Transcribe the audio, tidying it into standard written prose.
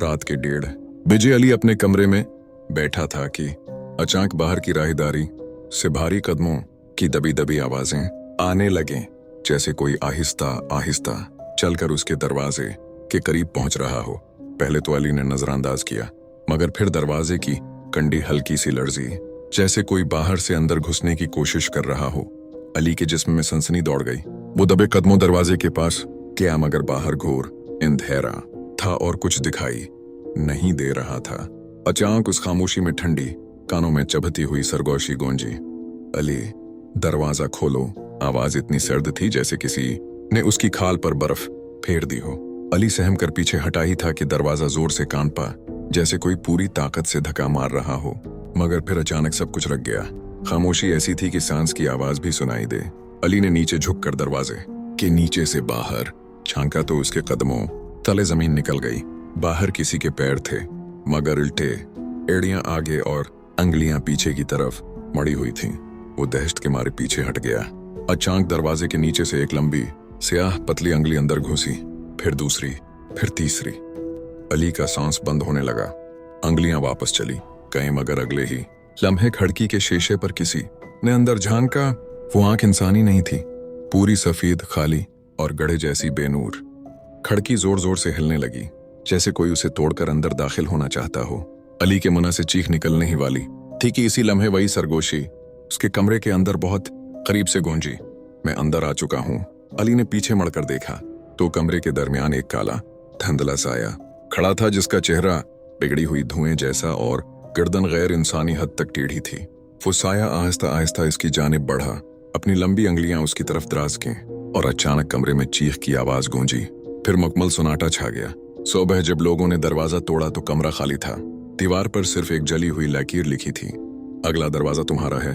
रात के 1:30 बजे अली अपने कमरे में बैठा था कि अचानक बाहर की राहदारी से भारी कदमों की दबी दबी आवाजें आने लगे, जैसे कोई आहिस्ता आहिस्ता चलकर उसके दरवाजे के करीब पहुंच रहा हो। पहले तो अली ने नजरअंदाज किया, मगर फिर दरवाजे की कंडी हल्की सी लर्जी, जैसे कोई बाहर से अंदर घुसने की कोशिश कर रहा हो। अली के जिस्म में सनसनी दौड़ गई। वो दबे कदमों दरवाजे के पास गया, मगर बाहर घोर अंधेरा था और कुछ दिखाई नहीं दे रहा था। अचानक उस खामोशी में ठंडी कानों में चभती हुई सरगोशी गूंजी, अली दरवाजा खोलो। आवाज इतनी सर्द थी जैसे किसी ने उसकी खाल पर बर्फ फेर दी हो। अली सहम कर पीछे हटा ही था कि दरवाजा जोर से कान पा, जैसे कोई पूरी ताकत से धक्का मार रहा हो। मगर फिर अचानक सब कुछ रख गया। खामोशी ऐसी थी कि सांस की आवाज भी सुनाई दे। अली ने नीचे झुककर दरवाजे के नीचे से बाहर झांका तो उसके कदमों तले जमीन निकल गई। बाहर किसी के पैर थे, मगर उल्टे, एड़ियां आगे और अंगलियां पीछे की तरफ मड़ी हुई थीं। वो दहशत के मारे पीछे हट गया। अचानक दरवाजे के नीचे से एक लंबी स्याह पतली अंगली अंदर घुसी, फिर दूसरी, फिर तीसरी। अली का सांस बंद होने लगा। अंगलियां वापस चली गईं, मगर अगले ही लम्हे खिड़की के शीशे पर किसी ने अंदर झांका। वो आंख इंसानी नहीं थी, पूरी सफेद, खाली और गड़े जैसी बेनूर। खिड़की जोर जोर से हिलने लगी, जैसे कोई उसे तोड़कर अंदर दाखिल होना चाहता हो। अली के मुंह से चीख निकलने ही वाली थी कि इसी लम्हे वही सरगोशी उसके कमरे के अंदर बहुत करीब से गूंजी, मैं अंदर आ चुका हूं। अली ने पीछे मुड़कर देखा तो कमरे के दरमियान एक काला धुंधला साया खड़ा था, जिसका चेहरा बिगड़ी हुई धुएं जैसा और गर्दन गैर इंसानी हद तक टेढ़ी थी। वो साया आहिस्ता आहिस्ता इसकी जानिब बढ़ा, अपनी लंबी अंगलियां उसकी तरफ दराज की, और अचानक कमरे में चीख की आवाज गूंजी। फिर मुकम्मल सुनाटा छा गया। सुबह जब लोगों ने दरवाजा तोड़ा तो कमरा खाली था। दीवार पर सिर्फ एक जली हुई लकीर लिखी थी, अगला दरवाजा तुम्हारा है।